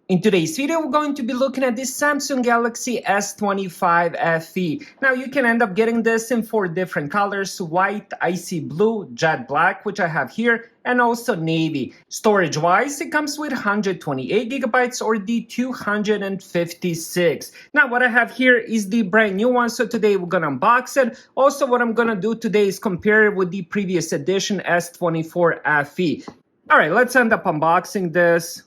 In today's video, we're going to be looking at this Samsung Galaxy S25 FE. Now, you can end up getting this in 4 different colors: white, icy blue, jet black, which I have here, and also navy. Storage-wise, it comes with 128 gigabytes or the 256. Now, what I have here is the brand new one, so today we're gonna unbox it. Also, what I'm gonna do today is compare it with the previous edition S24 FE. All right, let's end up unboxing this.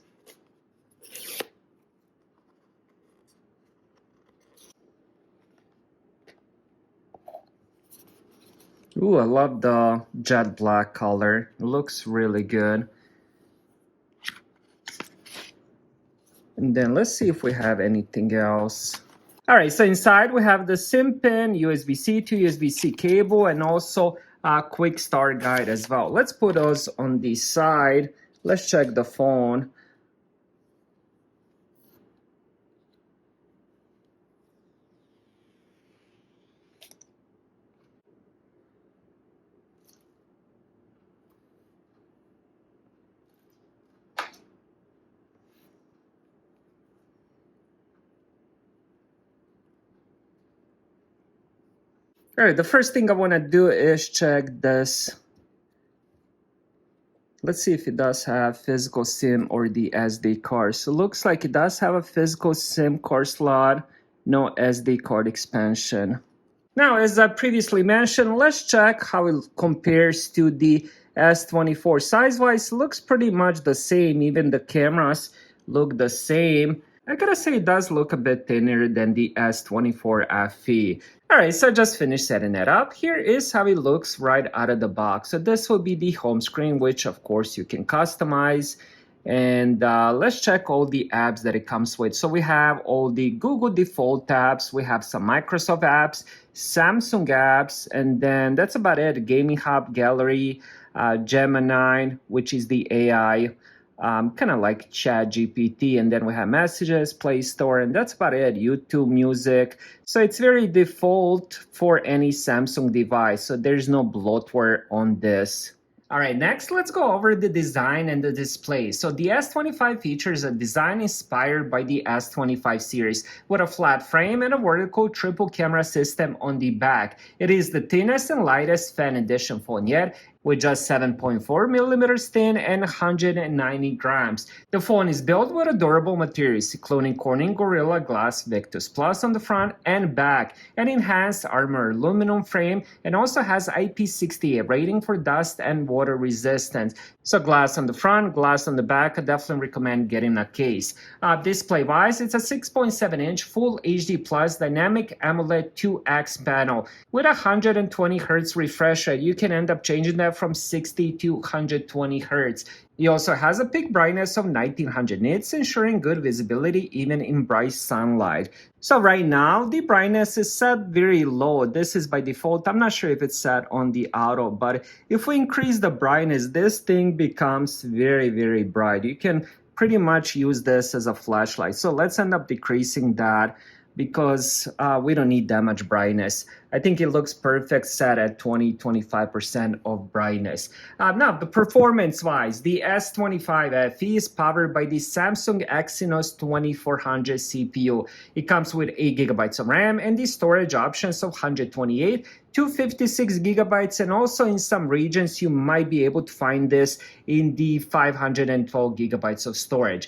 Ooh, I love the jet black color. It looks really good. And then let's see if we have anything else. All right, so inside we have the SIM pin, USB-C to USB-C cable, and also a quick start guide as well. Let's put those on the side. Let's check the phone. All right, the first thing I want to do is check this. Let's see if it does have physical SIM or the SD card. So it looks like it does have a physical SIM card slot, no SD card expansion. Now, as I previously mentioned, let's check how it compares to the S24. Size-wise, looks pretty much the same. Even the cameras look the same. I gotta say it does look a bit thinner than the S24 FE. Alright, so I just finished setting it up. Here is how it looks right out of the box. So this will be the home screen, which of course you can customize. And let's check all the apps that it comes with. So we have all the Google default apps, we have some Microsoft apps, Samsung apps, and then that's about it. Gaming Hub, Gallery, Gemini, which is the AI, kind of like Chat GPT, and then we have Messages, Play Store, and that's about it. YouTube, Music. So it's very default for any Samsung device. So there's no bloatware on this. All right, next, let's go over the design and the display. So the S25 features a design inspired by the S25 series with a flat frame and a vertical triple camera system on the back. It is the thinnest and lightest fan edition phone yet, with just 7.4 millimeters thin and 190 grams. The phone is built with a durable materials, including Corning Gorilla Glass Victus Plus on the front and back, an enhanced armor aluminum frame, and also has IP68 rating for dust and water resistance. So glass on the front, glass on the back. I definitely recommend getting a case. Display-wise, it's a 6.7-inch Full HD Plus Dynamic AMOLED 2X panel with a 120 Hz refresh rate. You can end up changing that from 60 to 120 Hz. It also has a peak brightness of 1900 nits, ensuring good visibility even in bright sunlight. So right now, the brightness is set very low. This is by default. I'm not sure if it's set on the auto, but if we increase the brightness, this thing becomes very, very bright. You can pretty much use this as a flashlight. So let's end up decreasing that, because we don't need that much brightness. I think it looks perfect set at 20-25% of brightness. Now, the performance-wise, the S25 FE is powered by the Samsung Exynos 2400 CPU. It comes with 8 gigabytes of RAM and the storage options of 128 to 56 gigabytes, and also in some regions you might be able to find this in the 512 gigabytes of storage.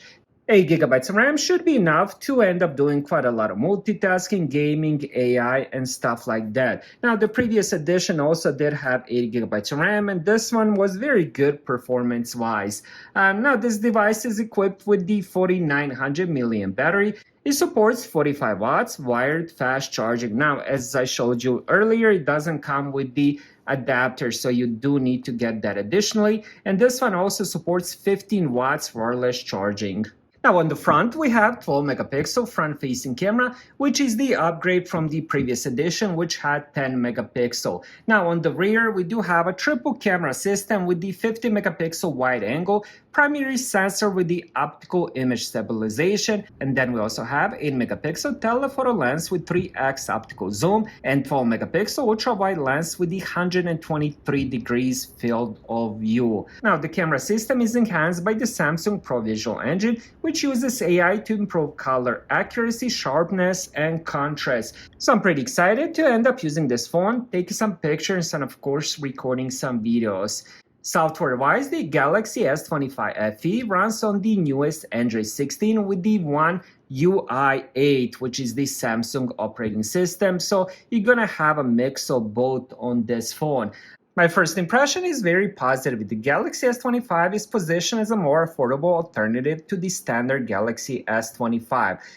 8 gigabytes of RAM should be enough to end up doing quite a lot of multitasking, gaming, AI, and stuff like that. Now, the previous edition also did have 8 gigabytes of RAM, and this one was very good performance-wise. Now, this device is equipped with the 4900 milliamp battery. It supports 45 watts wired fast charging. Now, as I showed you earlier, it doesn't come with the adapter, so you do need to get that additionally. And this one also supports 15 watts wireless charging. Now on the front, we have 12 megapixel front-facing camera, which is the upgrade from the previous edition, which had 10 megapixel. Now on the rear, we do have a triple camera system with the 50 megapixel wide angle, primary sensor with the optical image stabilization, and then we also have 8 megapixel telephoto lens with 3x optical zoom and 12 megapixel ultra wide lens with the 123 degrees field of view. Now the camera system is enhanced by the Samsung Pro Visual Engine, which which uses AI to improve color accuracy, sharpness, and contrast. So I'm pretty excited to end up using this phone, taking some pictures, and of course recording some videos. Software-wise, the Galaxy S25 FE runs on the newest Android 16 with the One UI 8, which is the Samsung operating system. So you're gonna have a mix of both on this phone. My first impression is very positive. The Galaxy S25 is positioned as a more affordable alternative to the standard Galaxy S25.